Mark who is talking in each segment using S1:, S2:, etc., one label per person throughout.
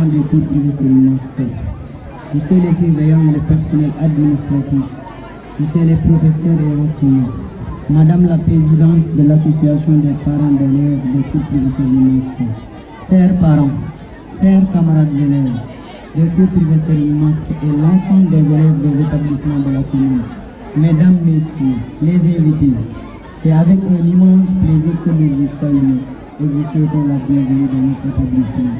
S1: des cours privés, c'est l'immense fait. Monsieur les surveillants et le personnel administratif, monsieur les professeurs et enseignants, madame la présidente de l'association des parents d'élèves des cours privés, c'est l'immense fait. Chers parents, chers camarades élèves, des cours privés, c'est l'immense fait et l'ensemble des élèves des établissements de la commune, mesdames, messieurs, les invités, c'est avec un immense plaisir que nous vous saluons et vous souhaitons la bienvenue dans notre établissement.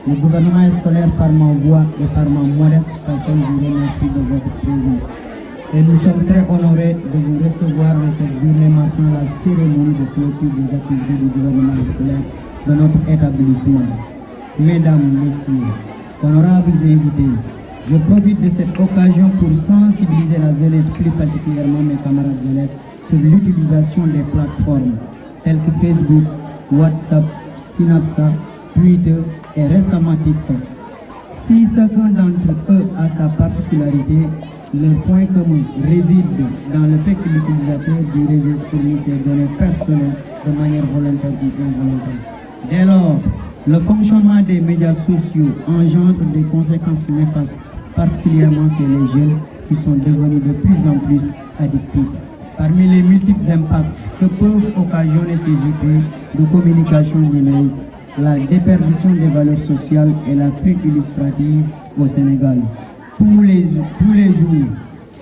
S1: Le gouvernement scolaire, par ma voix et par ma modeste personne, vous remercie de votre présence. Et nous sommes très honorés de vous recevoir en cette journée marquant la cérémonie de clôture des activités du gouvernement scolaire de notre établissement. Mesdames, messieurs, honorables invités, je profite de cette occasion pour sensibiliser la jeunesse, plus particulièrement mes camarades élèves, sur l'utilisation des plateformes telles que Facebook, WhatsApp, Snapchat, Twitter et récemment TikTok. Si chacun d'entre eux a sa particularité, leur point commun réside dans le fait que l'utilisateur du réseau fournit ses données personnelles de manière volontaire ou involontaire. Dès lors, le fonctionnement des médias sociaux engendre des conséquences néfastes, particulièrement chez les jeunes qui sont devenus de plus en plus addictifs. Parmi les multiples impacts que peuvent occasionner ces outils de communication numérique, la déperdition des valeurs sociales est la plus illustrative au Sénégal. Tous les jours,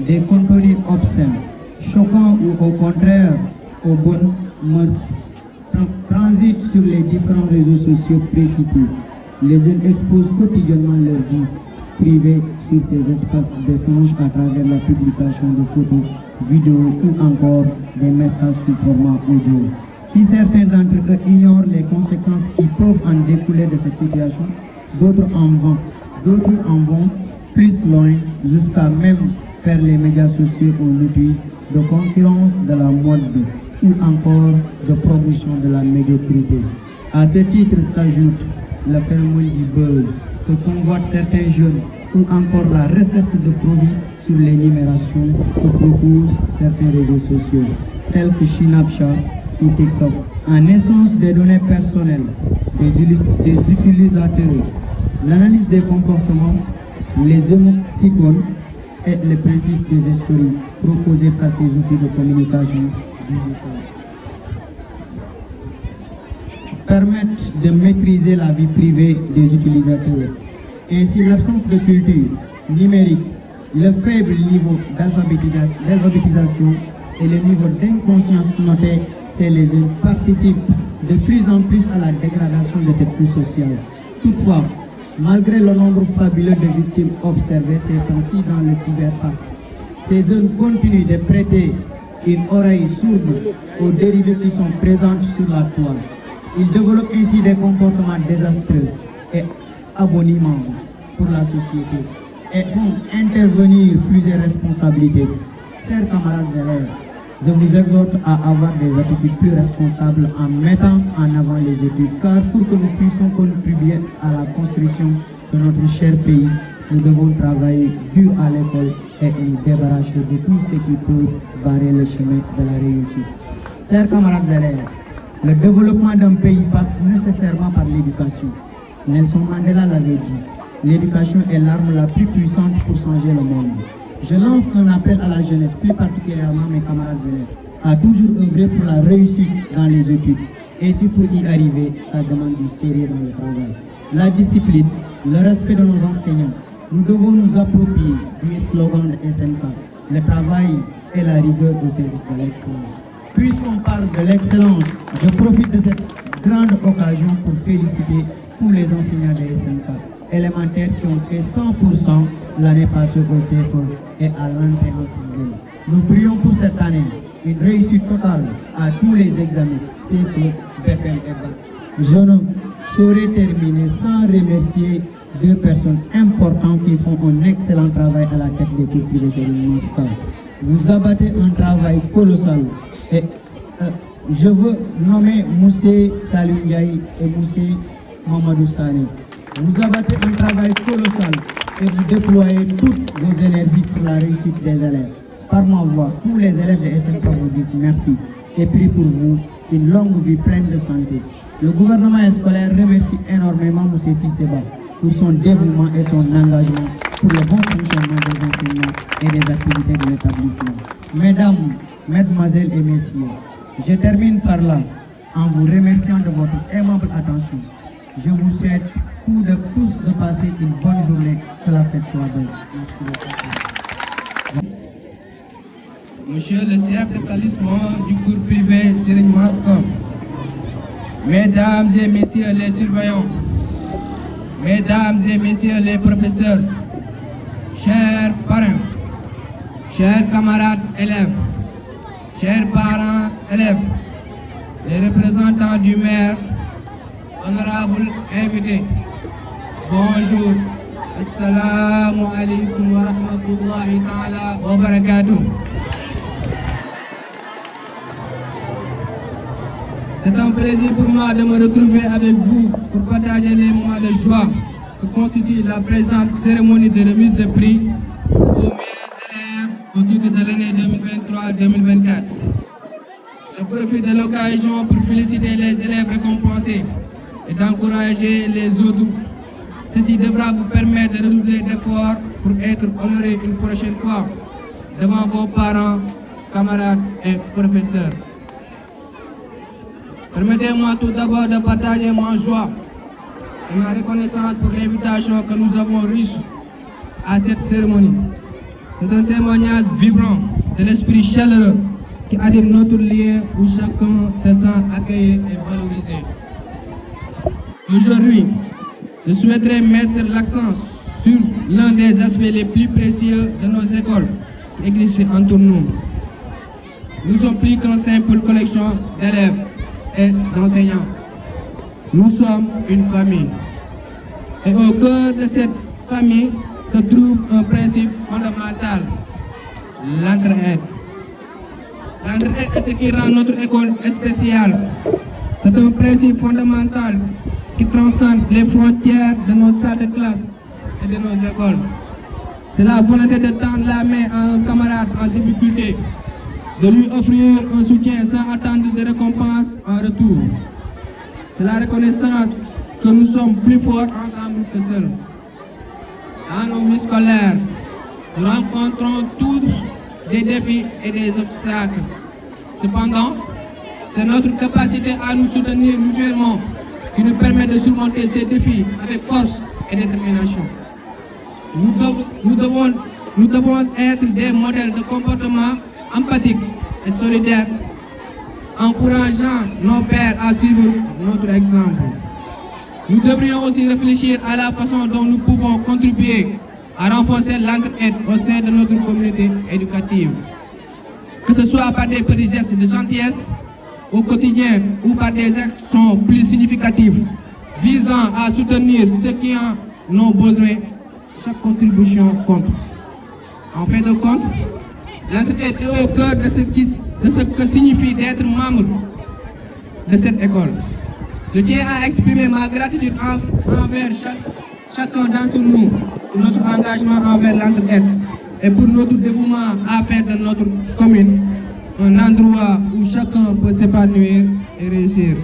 S1: des contenus obscènes, choquants ou au contraire aux bonnes mœurs transitent sur les différents réseaux sociaux précités. Les jeunes exposent quotidiennement leur vie privée sur ces espaces d'échange à travers la publication de photos, vidéos ou encore des messages sous format audio. Si certains d'entre eux ignorent les conséquences qui peuvent en découler de cette situation, d'autres en vont plus loin jusqu'à même faire les médias sociaux un outil de concurrence de la mode ou encore de promotion de la médiocrité. À ce titre s'ajoute le phénomène du buzz que convoitent certains jeunes ou encore la recherche de produits sur les numérations que proposent certains réseaux sociaux tels que Snapchat ou TikTok. En essence des données personnelles des utilisateurs, l'analyse des comportements, les émoticônes et les principes des esprits proposés par ces outils de communication digitale permettent de maîtriser la vie privée des utilisateurs. Ainsi, l'absence de culture numérique, le faible niveau d'alphabétisation et le niveau d'inconscience noté chez les jeunes participent de plus en plus à la dégradation de cette couche sociale. Toutefois, malgré le nombre fabuleux de victimes observées ces temps-ci dans le cyberspace, ces jeunes continuent de prêter une oreille sourde aux dérivés qui sont présentes sur la toile. Ils développent ainsi des comportements désastreux et abominants pour la société et font intervenir plusieurs responsabilités. Chers camarades élèves, je vous exhorte à avoir des attitudes plus responsables en mettant en avant les études, car pour que nous puissions contribuer à la construction de notre cher pays, nous devons travailler dur à l'école et nous débarrasser de tout ce qui peut barrer le chemin de la réussite. Chers camarades élèves, le développement d'un pays passe nécessairement par l'éducation. Nelson Mandela l'avait dit, l'éducation est l'arme la plus puissante pour changer le monde. Je lance un appel à la jeunesse, plus particulièrement mes camarades élèves, à toujours œuvrer pour la réussite dans les études. Et si pour y arriver, ça demande du sérieux dans le travail. La discipline, le respect de nos enseignants. Nous devons nous approprier du slogan de SNK, le travail et la rigueur au service de l'excellence. Puisqu'on parle de l'excellence, je profite de cette grande occasion pour féliciter tous les enseignants de SNK élémentaires qui ont fait 100% l'année passée au CFE et à l'entrée en 6e. Nous prions pour cette année une réussite totale à tous les examens CFE, BFM et BAC. Je ne saurais terminer sans remercier deux personnes importantes qui font un excellent travail à la tête des cours privés et de vous abattez un travail colossal et je veux nommer Moussé Salim Ndiaye et Moussé Mamadou Sane. Vous abattez un travail colossal et vous déployez toutes vos énergies pour la réussite des élèves. Par ma voix, tous les élèves de SNK vous disent merci et prient pour vous une longue vie pleine de santé. Le gouvernement scolaire remercie énormément M. Sisseba pour son dévouement et son engagement pour le bon fonctionnement des enseignements et des activités de l'établissement. Mesdames, Mesdemoiselles et Messieurs, je termine par là en vous remerciant de votre aimable attention. Je vous souhaite tous de passer une bonne journée, que la fête soit belle. Merci beaucoup.
S2: Monsieur le chef d'établissement du cours privé Serigne Mascom, Mesdames et Messieurs les surveillants, Mesdames et Messieurs les professeurs, chers parents, chers camarades élèves, chers parents élèves, les représentants du maire, honorables invités, bonjour, assalamu alaikum wa rahmatullahi ta'ala wa barakatuh. C'est un plaisir pour moi de me retrouver avec vous pour partager les moments de joie que constitue la présente cérémonie de remise de prix aux meilleurs élèves au titre de l'année 2023-2024. Je profite de l'occasion pour féliciter les élèves récompensés et d'encourager les autres. Ceci devra vous permettre de redoubler d'efforts pour être honorés une prochaine fois devant vos parents, camarades et professeurs. Permettez-moi tout d'abord de partager ma joie et ma reconnaissance pour l'invitation que nous avons reçue à cette cérémonie. C'est un témoignage vibrant de l'esprit chaleureux qui anime notre lieu où chacun se sent accueilli et valorisé. Aujourd'hui, je souhaiterais mettre l'accent sur l'un des aspects les plus précieux de nos écoles qui existent entre nous. Nous sommes plus qu'une simple collection d'élèves et d'enseignants. Nous sommes une famille. Et au cœur de cette famille se trouve un principe fondamental, l'entraide. L'entraide est ce qui rend notre école spéciale. C'est un principe fondamental qui transcende les frontières de nos salles de classe et de nos écoles. C'est la volonté de tendre la main à un camarade en difficulté, de lui offrir un soutien sans attendre de récompense en retour. C'est la reconnaissance que nous sommes plus forts ensemble que seuls. Dans nos vies scolaires, nous rencontrons tous des défis et des obstacles. Cependant, c'est notre capacité à nous soutenir mutuellement qui nous permet de surmonter ces défis avec force et détermination. Nous devons être des modèles de comportement empathique et solidaire, encourageant nos pairs à suivre notre exemple. Nous devrions aussi réfléchir à la façon dont nous pouvons contribuer à renforcer l'entraide au sein de notre communauté éducative. Que ce soit par des petits gestes de gentillesse au quotidien ou par des actions plus significatives visant à soutenir ceux qui en ont besoin, chaque contribution compte. En fin de compte, l'entraide est au cœur de ce que signifie d'être membre de cette école. Je tiens à exprimer ma gratitude envers chacun d'entre nous pour notre engagement envers l'entraide et pour notre dévouement à faire de notre commune un endroit où chacun peut s'épanouir et réussir.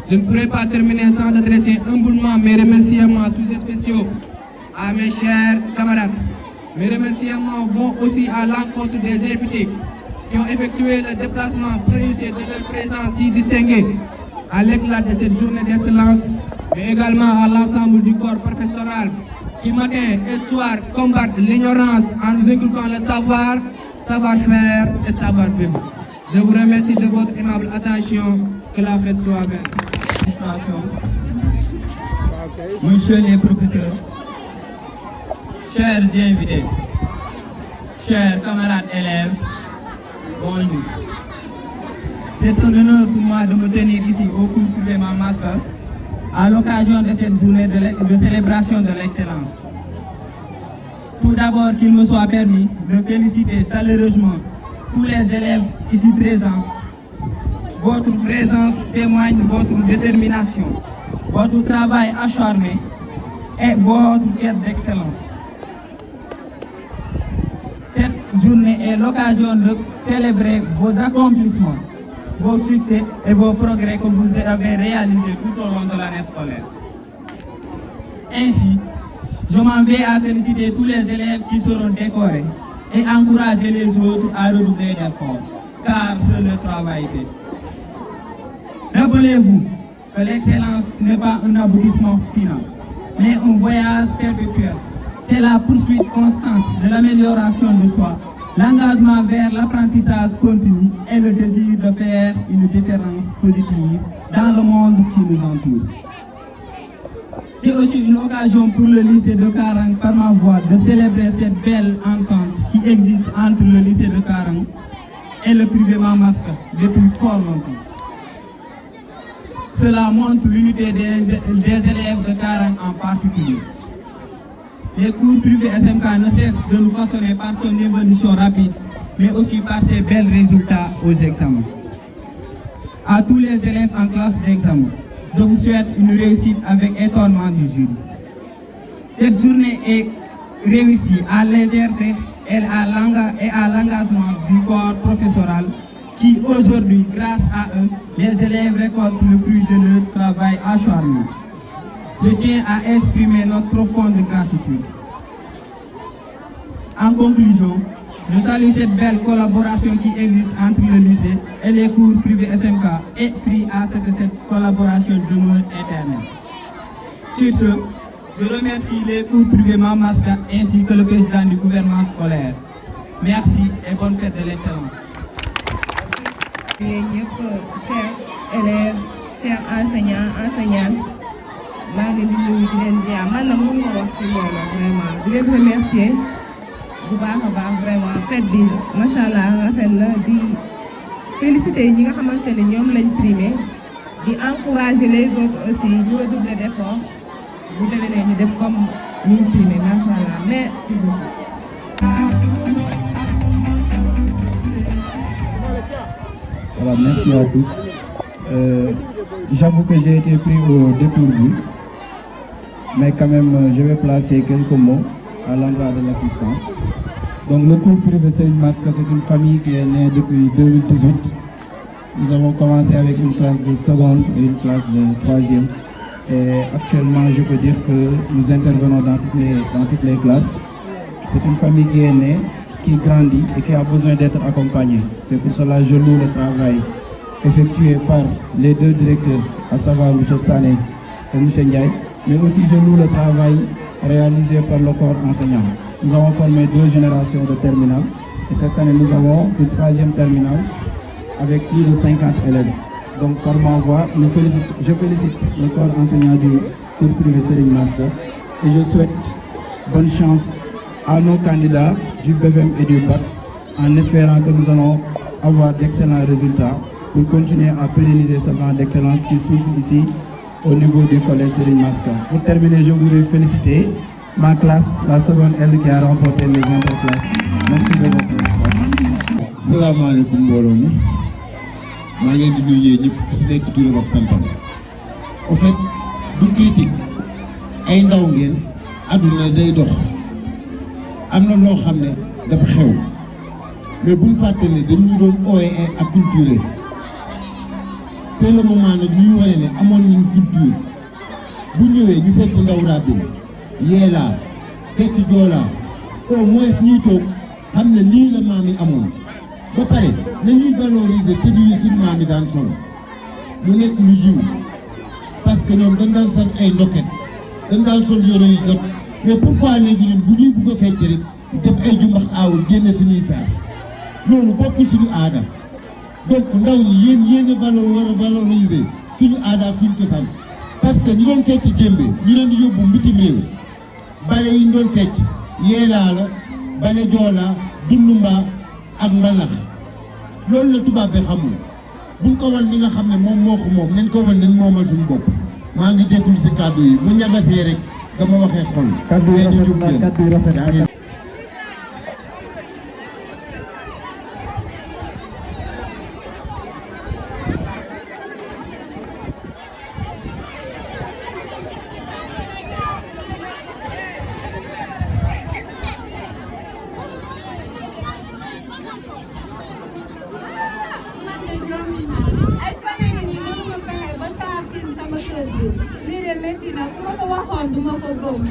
S2: Je ne pourrais pas terminer sans adresser humblement mes remerciements tous spéciaux à mes chers camarades. Mes remerciements vont aussi à l'encontre des invités qui ont effectué le déplacement pour réussir de leur présence si distinguée à l'éclat de cette journée d'excellence, mais également à l'ensemble du corps professoral qui matin et soir combattent l'ignorance en nous inculquant le savoir-faire et savoir-vivre. Je vous remercie de votre aimable attention. Que la fête soit belle.
S3: Monsieur les professeurs, chers invités, chers camarades élèves, bonjour. C'est un honneur pour moi de me tenir ici au cours privé Mamasca à l'occasion de cette journée de célébration de l'excellence. Tout d'abord, qu'il me soit permis de féliciter chaleureusement tous les élèves ici présents. Votre présence témoigne votre détermination, votre travail acharné et votre quête d'excellence. Cette journée est l'occasion de célébrer vos accomplissements, vos succès et vos progrès que vous avez réalisés tout au long de l'année scolaire. Ainsi, je m'en vais à féliciter tous les élèves qui seront décorés et encourager les autres à redoubler d'efforts, car c'est le travail fait. Rappelez-vous que l'excellence n'est pas un aboutissement final, mais un voyage perpétuel. C'est la poursuite constante de l'amélioration de soi, l'engagement vers l'apprentissage continu et le désir de faire une différence positive dans le monde qui nous entoure. C'est aussi une occasion pour le lycée de Karang, par ma voix, de célébrer cette belle entente qui existe entre le lycée de Karang et le privé Mamaska depuis fort longtemps. Cela montre l'unité des élèves de Karang en particulier. Les cours privés SMK ne cessent de nous façonner par son évolution rapide, mais aussi par ses bels résultats aux examens. À tous les élèves en classe d'examen, je vous souhaite une réussite avec étonnement du jury. Cette journée est réussie à légèreté et à l'engagement du corps professoral qui aujourd'hui, grâce à eux, les élèves récoltent le fruit de leur travail acharné. Je tiens à exprimer notre profonde gratitude. En conclusion, je salue cette belle collaboration qui existe entre le lycée et les cours privés SMK et prie à ce que cette collaboration demeure éternelle. Sur ce, je remercie les cours privés Mamaska ainsi que le président du gouvernement scolaire. Merci et bonne fête de l'excellence.
S4: Chers élèves, chers enseignants, enseignantes, maa ngi leen di nuyu di leen ziar man nag mënu ma wax ci loolu vraiment di leen remercier bu baax a baax vraiment fête bi macha allah rafet na di féliciter ñi nga xamante ne ñoom lañ primé di encourager les autres aussi ñu redoubler d'efforts bu déwénee ñu def comme ñu primé macha allah merci beaucoup.
S5: Voilà, merci à tous. J'avoue que j'ai été pris au dépourvu, mais quand même je vais placer quelques mots à l'endroit de l'assistance. Donc le cours privé Serigne Maska, c'est une famille qui est née depuis 2018. Nous avons commencé avec une classe de seconde et une classe de troisième. Et actuellement, je peux dire que nous intervenons dans toutes les classes. C'est une famille qui est née, qui grandit et qui a besoin d'être accompagnée. C'est pour cela que je loue le travail effectué par les deux directeurs, à savoir M. Sané et M. Ndiaye, mais aussi je loue le travail réalisé par le corps enseignant. Nous avons formé 2 générations de terminales et cette année nous avons une 3e terminale avec plus de 50 élèves. Donc par ma voix, je félicite le corps enseignant du cours privé Serigne Maska et je souhaite bonne chance à nos candidats du BFM et du BAC en espérant que nous allons avoir d'excellents résultats pour continuer à pérenniser ce plan d'excellence qui s'ouvre ici au niveau du collège Serigne Maska. Pour terminer, je voudrais féliciter ma classe, la seconde L qui a remporté les interclasses. Merci de votre attention.
S6: Salam alaikum mbooloo mi maa ngi leen di nuyu ñëpp ku ci nekk turam ak santam. En fait du critique ay ndaw ngeen àdduna day dox am na loo xam ne dafa xew mais buñ fàtte ne dañu doon ooye ay acculturé. C'est le moment nag ñu wane ne amoon nañu culture bu ñëwee ñu fekk ndaw rabbi yeelaa fekk joolaa au moins ñuy toog xam ne lii la maam yi amoon ba pare nañuy valoriser te yi suñu maam yi daan sol mu nekk lu jiw parce que ñoom dañ daan sol ay ndoket dañ daan sol yore yu jot mais pourquoi léegi ñun bu ñuy bugg a fecc rek def ay jumbax aawul génne suñuy fer loolu bokkul suñu aada. Donc ndaw ñi yéen a war a valoriser suñu aada ak suñu cosaan parce que ñu doon fecc jémbe ñu leen di yóbbu mbitim réew bale yi ñu doon fecc yeelaa la bale joolaa dundumba ak mbalax loolu la tubaab bi xamul buñ ko wan li nga xam ne moom moo ko moom nañ ko wan nañ moomal suñu bopp maa ngi jégalu si kàddu yi bu ñagasee rek dama waxee xol.
S5: Kàddu yi rafet na kàddu yi rafet na.
S7: lii de métti na ku ma ko waxoon waxoon du ma ko gëm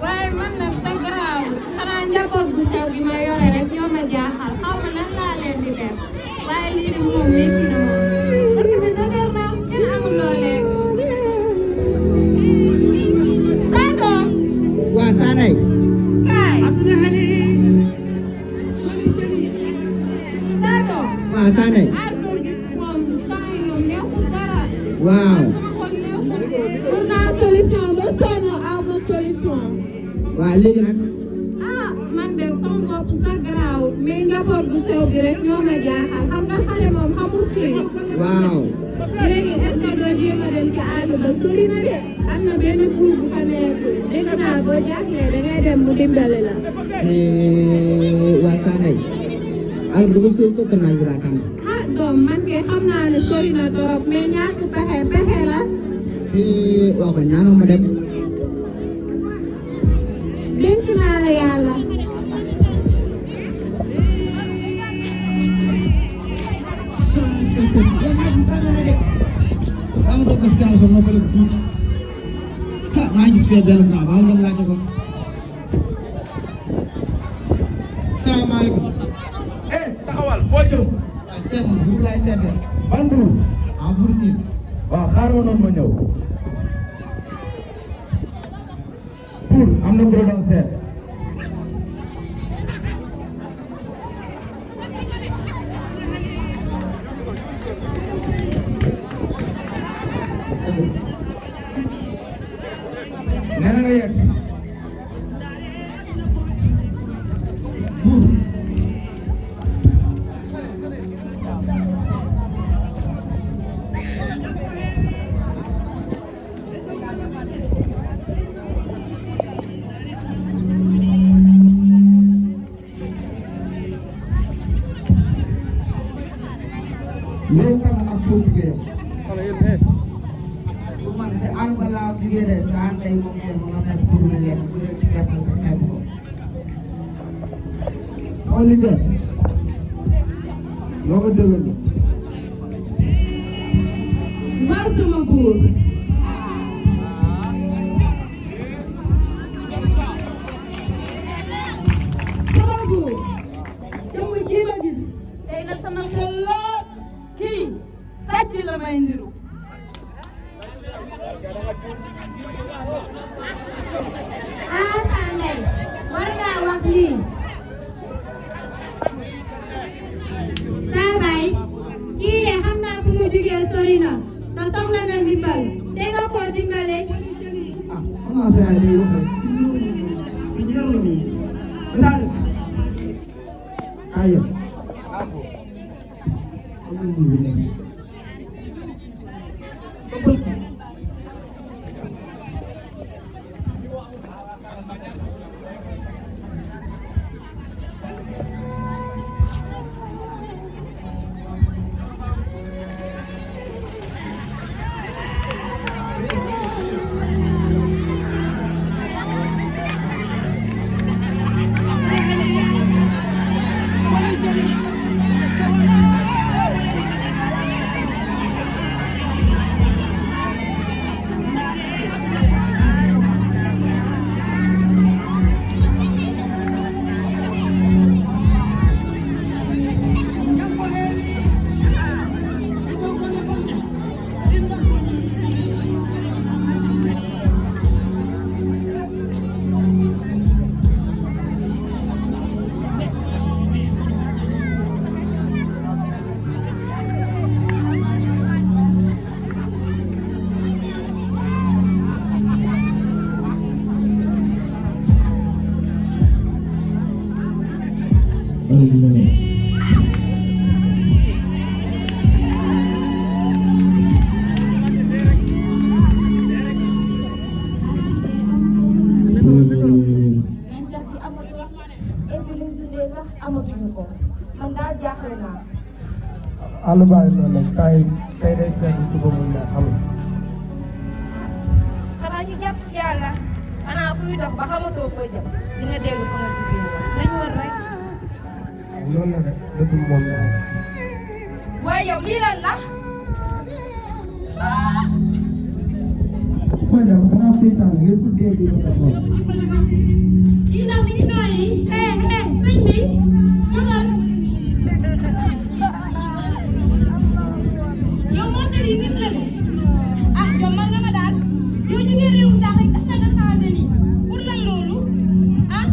S7: waaye man nag sa garaaw xanaa njaboot bu sew gi ma yore rek ñoo ma jaaxal xaw ma nan laa leen di def waaye lii di moom métti na ma dëkk bi dëgër na kenn amul loo lekk. Sado.
S1: waa Saday.
S7: kaay. Sado.
S1: waa Saday.
S7: moom temps yi moom neexul dara.
S1: waaw.
S7: pour naa solution ba sonn aw ma solution.
S1: waa léegi nag.
S7: ah man de sama bopp sa garaaw mais njaboot bu sew bi rek ñoo ma jaaxal xam nga xale moom xamul xiif.
S1: waaw.
S7: léegi est-ce que doo jéem a dem ci àll ba sori na de am na benn kuur bu fa nekk dégg naa boo jaaxlee da ngay dem mu dimbale la.
S1: waa Saday. alors du ko suul ko kan maa xam.
S7: ah doom man kay xam naa ne sori na torop mais ñàkk pexe la.
S1: waa ko ñaanal ma dem.
S7: dénk naa la yàlla.
S1: maa ngi toog ba si kanam sax moo bëri tuuti. ah maa ngi gis fii benn grand baa dem laajte ko. salaamaaleykum.
S5: taxawal foo jëm.
S1: waaw seet ma buur laay seetee.
S5: ban buur.
S1: ah buur siin.
S5: waaw xaaral ma noonu ma ñëw. buur am na ku la doon seet. nee na nga yegg si. buur. yow kan la ak foo jugee yow.
S1: bu man si ànd ba laa jugee de sa ànd tey moom ngeen mën a nekk pour mu lekk bu dee ci defal sa xeeb ko.
S5: xool li nga. loo ko déggoo.
S7: war sama buur. sama buur. jëmm ji ma gis. tey nag sama xel lool. kii sàcc la may ndiru.
S8: ah Sandey war ngaa wax lii. saa baay kii de xam naa fu mu jugee sori na te soxla na ndimbal te nga ko dimbale.
S1: ah xam naa sa yaay day wax rek. misaal. aywa.
S7: gàncax gi amatul est-ce que liñ dundee sax amatuñu ko man daal jaaxle naa.
S5: àll baa ngi noonu nag tey day seet suba mun naa xam.
S7: xanaa ñu jàpp ci yàlla xanaa kuy dox ba xamatoo foo jëm di nga dégg fa nga jugee woon nañ wër rek.
S5: noonu la de dëgg moom la.
S7: waaye yow lii lan la.
S1: ku
S5: koy def da ngaa seytaan lépp dee di ko xool.
S7: kii ndax mi ngi nooyi sëñ bi jógal yow moo tëri nit la de ah yow man nga ma daal yow ñu ngi réew ndax rek tax na nga changé nii pour lan loolu ah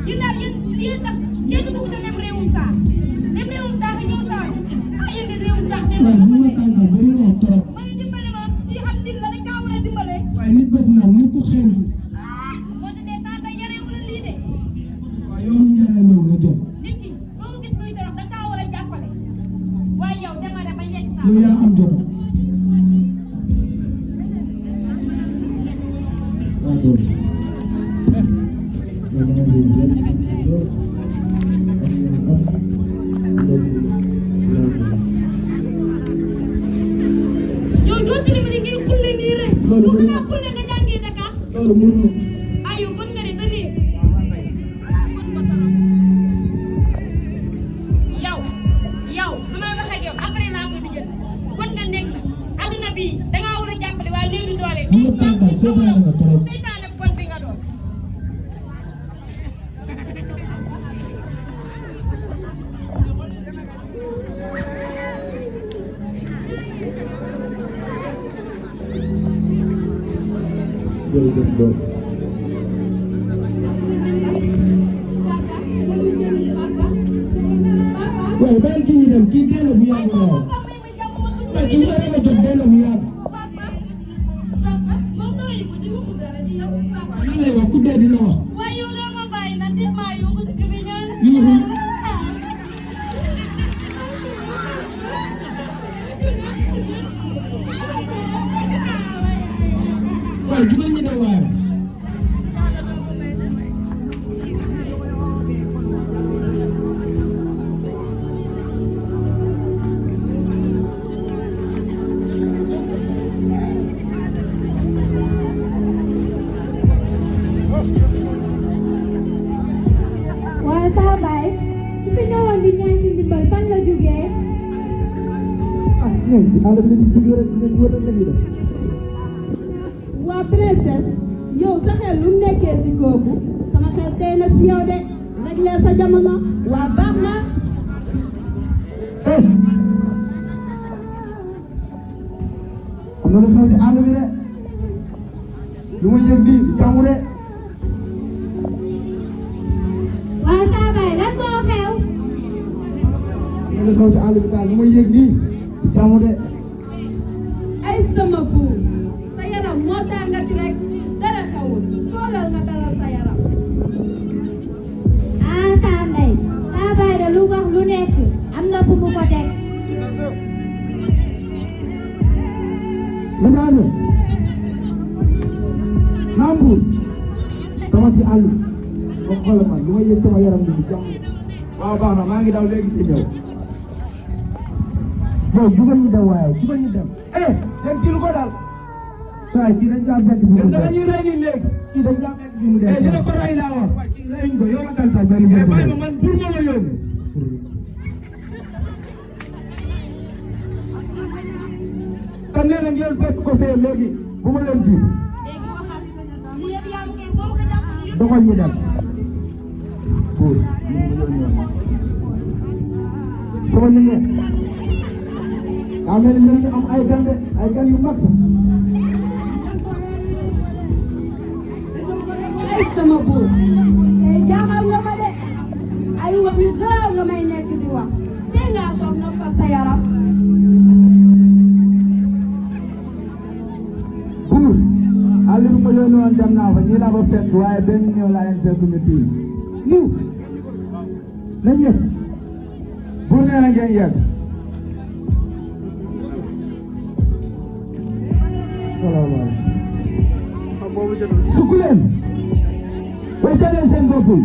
S7: yéen daal yéen tax kenn bëgg a dem réewum taax dem réewum taax ñëw changé ah yéen de réewum taax dem
S5: waaye bu ma tàngal bëri na wax trop.
S7: ma ne dimbale ma ci xam dig la rek kaa war a dimbale
S5: waaye nit bés na nit ku xeeñ bi.
S7: moo te dee saa tey yareewu la lii de
S5: waaye yow ñu ñoree loolu nga jël.
S7: nit ki foo ko gis muy torox da kaa war a jàppale waaye yow dema dem ba yegg saa
S5: yow yaa am jot.
S7: yow doo tëri ma ne ngay xulle nii rek yow xanaa xulle nga jàngee Dakar
S5: loolu mënul.
S7: ah yow bon nga de te nii yow lu may wax ak yow après naa ko diggante bon nga nekk adduna bii dangaa war a jàppale waaye léegi doole
S5: bu ma tàngal seetaan nga trop.
S7: seytaane bon bi nga doon
S5: jërëjëf doom. waaye bàyyi kii ñu dem kii dee na bu yàgg la waaye kii nga rek a jot dee na bu yàgg. lan lay wax ku dee dina wax.
S7: waaye yow doo ma bàyyi na te maa yóbbu dëkk bi ñaan
S5: yuuxu. waaye jugal ñu dem waaye.
S8: waaye saa baay ki fi ñëwoon di ñaan si ndimbal fan la jógee.
S5: ah ñoom ci àll bi lañuy jógee rek ñu wër la ñuy def.
S8: waa princesse yow sa xel lu mu nekkee si kooku sama xel tey na si yow de rek leer sa jamono waa baax na.
S5: am na lu xew si àll bi de lu ma yëg nii jàmm de.
S8: waaye saa baay lan moo xew.
S5: am na lu xew si àll bi daal lu ma yëg nii jàmm de.
S4: ay sama buur sa yaram moo tàngati rek dara xewul toogal nga dalal sa yaram
S8: ah saa ndey saa baay de lu wax lu nekk am na fu mu ko teg.
S5: Masane Nambour dama ci àll ba xoolal man lu ma yëg sama yaram bi jàmm. waaw baax na maa ngi daw léegi ci ñëw. bon jugal ñu dem waaye jugal ñu dem. dem kii lu ko daal. saa kii dañ kaa fekk fi mu dem. da ñuy rey nii léegi. kii dañ kaa fekk fi mu dem. dina ko rey laa wax. kii reyuñ ko yow la kan sax benn benn. bàyyi ma man pour ma la yónni. kon nee na ngeen fekk ko fee léegi bu ma leen jiit.
S7: léegi waxal lii yëpp yaa ngi koy boo ko jàpp yëpp
S5: doxal ñu dem. buur sama ñu ne daa mel ni ñu am ay gan de ay gan yu mag sax.
S4: ay sama buur tey jaaxal nga ma de ay wax yu gaaw nga may nekk di wax te ngaa toog na fa sa yaram
S5: buur àll bi ma yónni woon dem naa fa ñii laa fa fekk waaye benn ñëw laa leen fekk ñu tiim ñu nañ yegg buur nee na ngeen yegg. salaamaaleykum. sukk leen way tëddee seen bopp yi.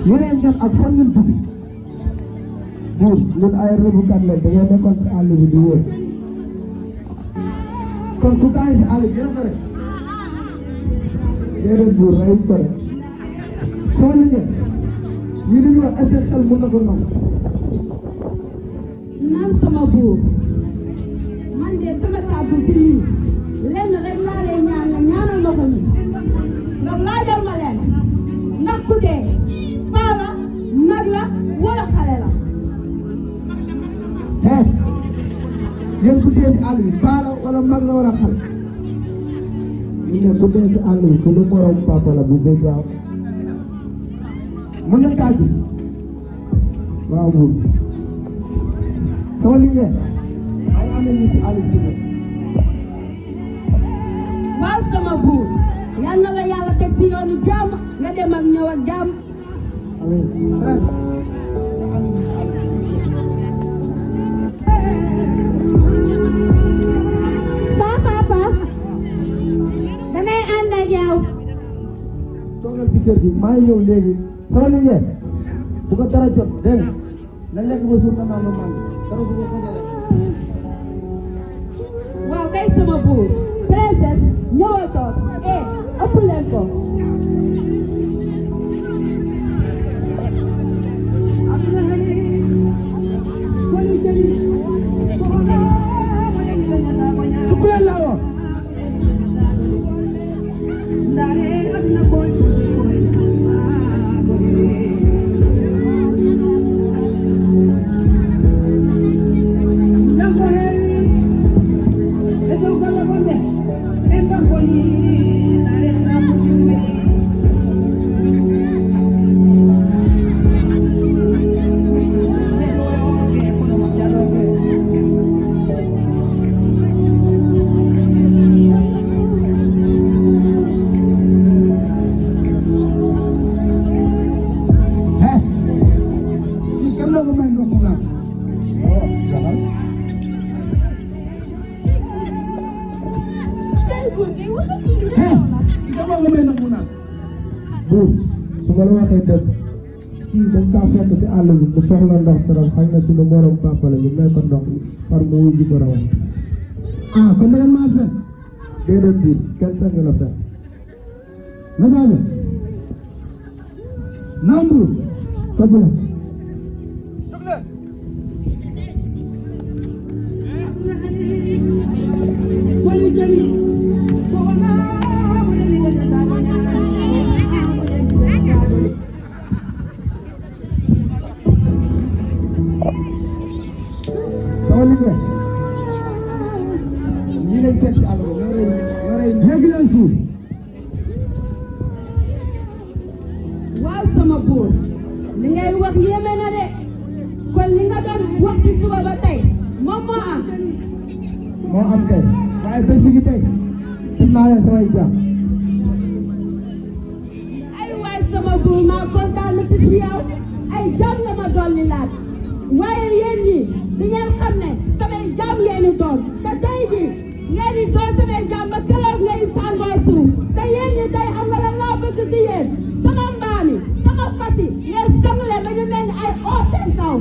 S1: yeneen ñan ak fan ngeen dugg buur ñun ay rëbukat lañ dañoo nekkoon si àll bi di wër kon ku kaay si àll bi yéen ko rek déedéet buur reyuñ ko rek soo liggéey ñi li ñu wax est-ce que xel mën na ko nangu
S8: naan sama buur man de sama kàddu ci lii lenn rek laa lay ñaan nga ñaanal ma ko nii ndax laajal ma leen ndax ku dee paa la mag la wala xale la
S1: yéen ku dee si àll bi paa la wala mag la wala xale ñu ne ku dee si àll bi suñu morom papa la bu dee gaaw mën na kaa gis waaw buur sama liggéey ay amee ñu si àll bi
S8: waaw sama buur yal na la yàlla teg ci yoonu jàmm nga dem ak ñëw ak jàmm
S7: papa damay ànd ak yow.
S1: toogal si kër gi maa ngi ñëw léegi sama liggéey bu ko dara jot dégg nga lekk ba suur na naan ba màgg dara su ko xajalee
S8: waaw kay sama buur princesse ñëwal toog ëpp leen ko
S1: sukk leen laa wax su ma la waxee dëgg kii dañ kaa fekk si àll bi mu soxla ndox trop xëy na suñu morom papa la ñu may ko ndox par mu wuy ji boromam kon da ngeen maa fekk déedéet buur kenn fekk la fekk nagaaga naam buur topp la sama liggéey ñii lañ fekk si àll ba ñoo rey léegi leen suuf
S8: waaw sama buur li ngay wax yéeme na de kon li nga doon wax ci suba ba tey moom moo am
S1: kay waaye bés gi tey def naa leen samay jaam
S8: ay waay sama buur maa kontaan na ci yow ay jaam nga ma dolli laat waaye yéen ñi di ngeen xam ne samay jaam ngeen di doon te tey jii ngeen di doon samay jaam ba keroog ngay sàngoo suuf te yéen ñi tey xam nga lan laa bëgg ci yéen sama mbaam yi sama fas yi ngeen song leen ba ñu mel ni ay oo seen kaw.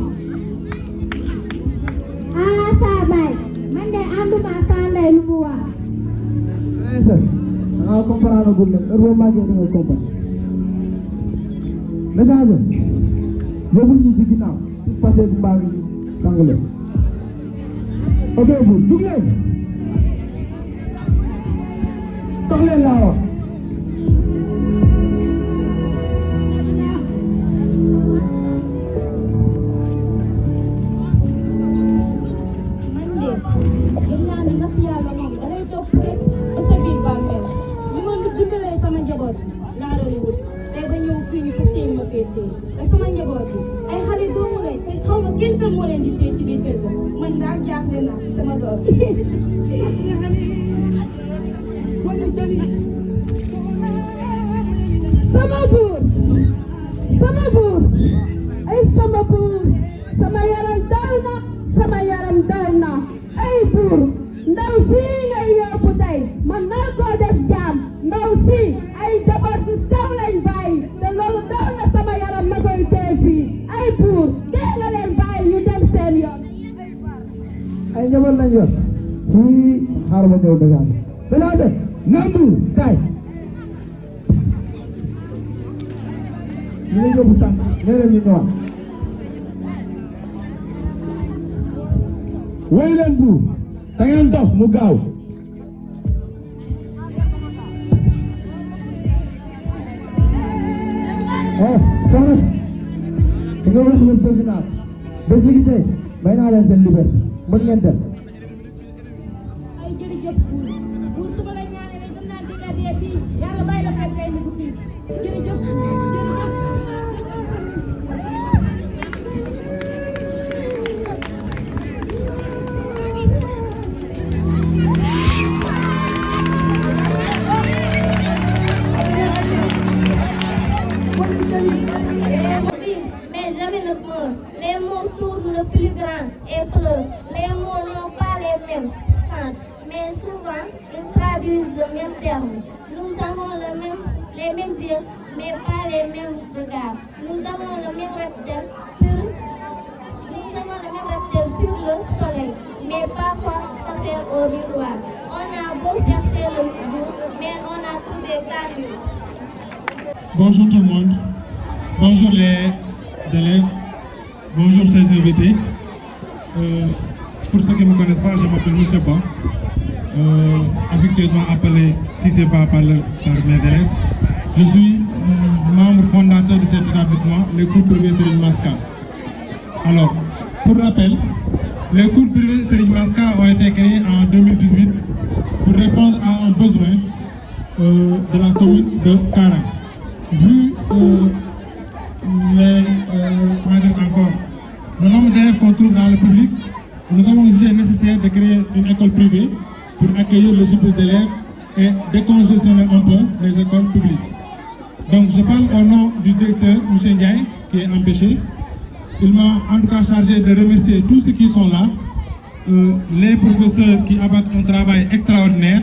S7: saa baay man de ànduma saa ndey lu mu wax.
S1: da ngaa comprendre gul nag heure boo màggee da nga comprendre message yóbbul ñu ci ginnaaw ci passé bu mbaam yi sang leen ok bu jug leen toog leen laa wax
S7: gëm naa ni ndax yàlla moom da lay topp rek ba sa biir bàmmeel li ma dimbalee sama njaboot laa doon wut tey ba ñëw fii ñu fas yéene ma féetee te sama njaboot bi ay xale doomu lañ te xaw ma kenn kan moo leen di téye ci biir kër ga man daal jaaxle naa sama doom
S8: sama buur ay sama buur sama yaram daw na sama yaram daw na ay buur ndaw si ngay yóbbu tey man naa koo def jaam ndaw si ay jabar si sew lañ bàyyi te loolu daw na sama yaram ma koy
S5: lañ yor fii xaaral ma ñëw bagage bagage nambu kay ñu ngi yóbbu sànq ñeneen ñu ñëwaat wéy leen bu da ngeen dox mu gaaw soxna si nga wax leen tribunal bés li tey bay naa leen seen liberté mën ngeen dem
S8: ay jërëjëf pour suba la ñaanee rek naa dégg dee fii yàlla bàyyi la fay tey ko fii jërëjëf
S9: Mais jamais ne pleure. Les mots tournent le plus grand et pleurent. Les mots n'ont pas les mêmes sens, mais souvent ils traduisent le même terme. Nous avons les mêmes yeux, mais pas les mêmes regards. Nous avons le même reptile sur le soleil, mais parfois ça sert au miroir. On a beau chercher le jour, mais on a trouvé qu'à nuit.
S10: Bonjour tout le monde, bonjour les élèves, bonjour chers invités. Pour ceux qui ne me connaissent pas, je m'appelle M. Ba, affectueusement appelé Cissé Ba par mes élèves. Je suis membre fondateur de cet établissement, les cours privés Serigne Maska. Alors, pour rappel, les cours privés Serigne Maska ont été créés en 2018 pour répondre à un besoin de la commune de Karang. Vu le nombre d'élèves qu'on trouve dans le public, nous avons jugé nécessaire de créer une école privée pour accueillir le surplus d'élèves et décongestionner un peu les écoles publiques. Donc je parle au nom du directeur, M. Ndiaye, qui est empêché. Il m'a en tout cas chargé de remercier tous ceux qui sont là, les professeurs qui abattent un travail extraordinaire,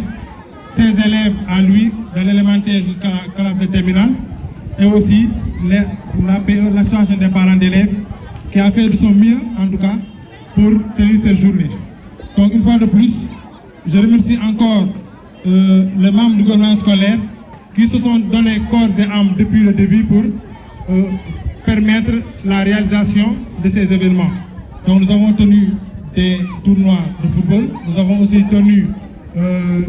S10: ses élèves à lui, de l'élémentaire jusqu'à la terminale, et aussi l'association des parents d'élèves qui a fait de son mieux, en tout cas, pour tenir cette journée. Donc, une fois de plus, je remercie encore les membres du gouvernement scolaire qui se sont donné corps et âme depuis le début pour permettre la réalisation de ces événements. Donc, nous avons tenu des tournois de football, nous avons aussi tenu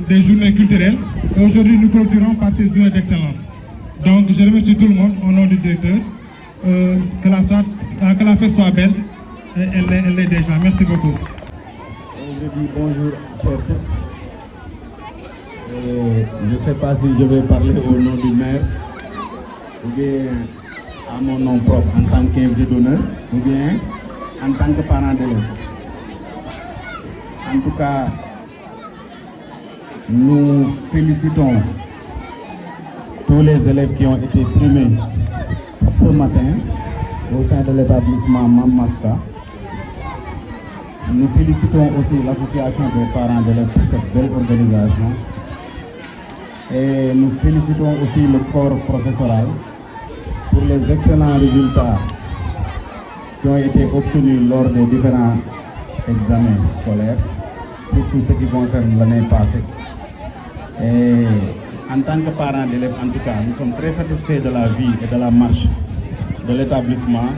S10: des journées culturelles, et aujourd'hui, nous clôturons par ces journées d'excellence. Donc, je remercie tout le monde au nom du directeur. Que la fête soit belle, elle l'est déjà. Merci beaucoup.
S6: Je dis bonjour, chers tous. Je ne sais pas si je vais parler au nom du maire, ou bien à mon nom propre en tant qu'invité d'honneur, ou bien en tant que parent d'élèves. En tout cas, nous félicitons tous les élèves qui ont été primés ce matin au sein de l'établissement Mam Maska. Nous félicitons aussi l'association des parents d'élèves pour cette belle organisation. Et nous félicitons aussi le corps professoral pour les excellents résultats qui ont été obtenus lors des différents examens scolaires, surtout ce qui concerne l'année passée. Et en tant que parents d'élèves, en tout cas, nous sommes très satisfaits de la vie et de la marche de l'établissement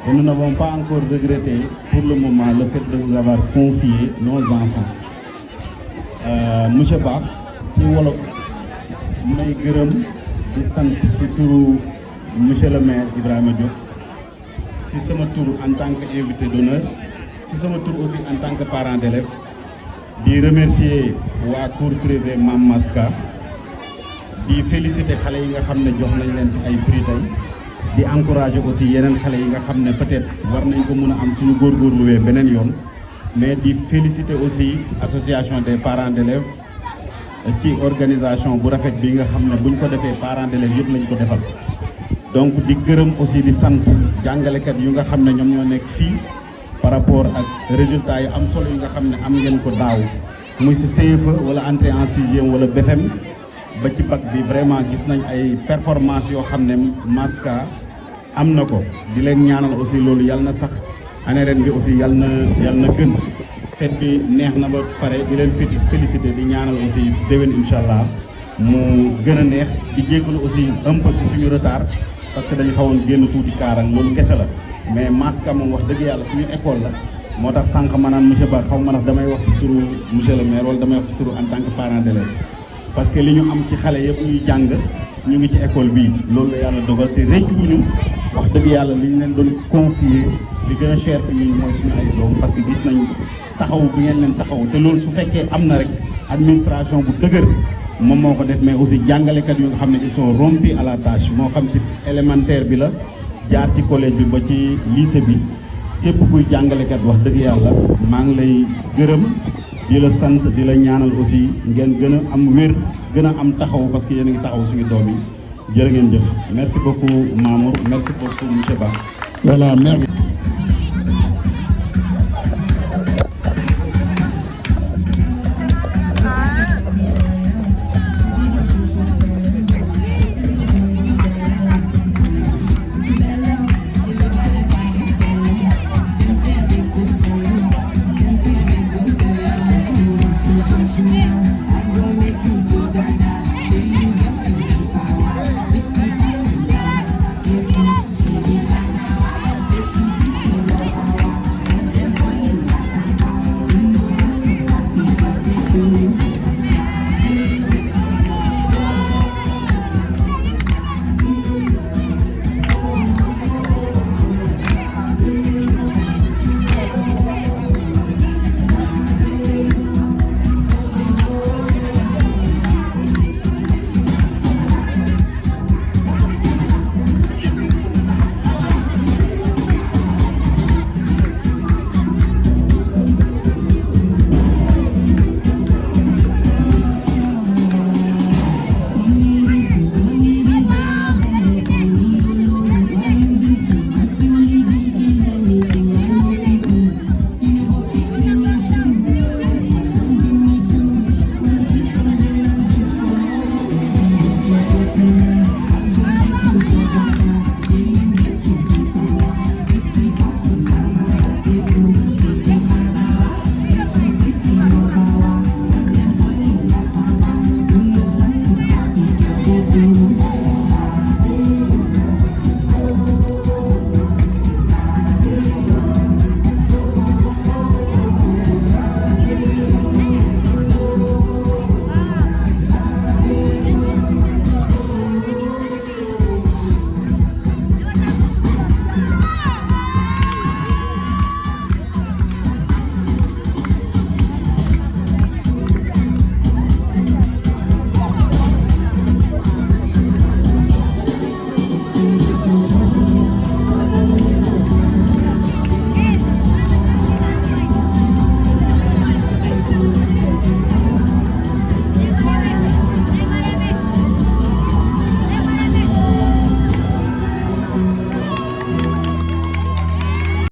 S6: et nous n'avons pas encore regretté pour le moment le fait de nous avoir confié nos enfants. Monsieur Ba, ci wolof may gërëm di sant ci turu monsieur le maire Ibrahima Diop, ci sama tour en tant qu'invité d'honneur, ci sama tour aussi en tant que parent d'élèves, di remercier waa cours privé Mam Maska, di féliciter xale yi nga xam ne jox nañ leen fi ay prix tey, di encourager aussi yeneen xale yi nga xam ne peut-être war nañ ko mën a am suñu góorgóorluwee beneen yoon, mais di féliciter aussi association des parents d'élèves ci organisation bu rafet bi nga xam ne buñ ko defee parents d'élèves yëpp lañ ko defal. Donc di gërëm aussi di sant jàngalekat yu nga xam ne ñoom ñoo nekk fii par rapport ak résultats yi am solo yi nga xam ne am ngeen ko daaw muy ci CFE wala entrée en sixième wala BFM ba ci bac bi vraiment gis nañ ay performance yoo xam ne Maska am na ko. Di leen ñaanal aussi loolu yàlla na sax année ren bi aussi yàlla na gën
S11: fête bi neex na ba pare di leen féliciter di ñaanal aussi déwén incha allah mu gën a neex di jégalu aussi un peu si suñu retard parce que dañu xawoon génn tuuti kaarang loolu kese la mais Maska moom wax dëgg yàlla suñu école la moo tax sànq ma naan monsieur Ba xaw ma ndax damay wax si turu monsieur le maire wala damay wax si turu en tant que parent d'élève parce que li ñu am ci xale yëpp ñuy jàng ñu ngi ci école bii loolu la yàlla dogal te rëccuwuñu wax dëgg yàlla li ñu leen doon confier li gën a cher ci ñun mooy suñu ay doom parce que gis nañ taxaw bi ngeen leen taxaw te loolu su fekkee am na rek administration bu dëgër moom moo ko def mais aussi jàngalekat yu nga xam ne ils sont rompus à la tâche moo xam ci élémentaire bi la jaar ci collège bi ba ci lycée bi képp kuy jàngalekat wax dëgg yàlla maa ngi lay gërëm di la sant di la ñaanal aussi ngeen gën a am wér gën a am taxaw parce que yéen a ngi taxaw suñu doom yi jërë ngeen jëf merci beaucoup Mamour merci beaucoup monsieur Ba.
S6: Voilà, merci.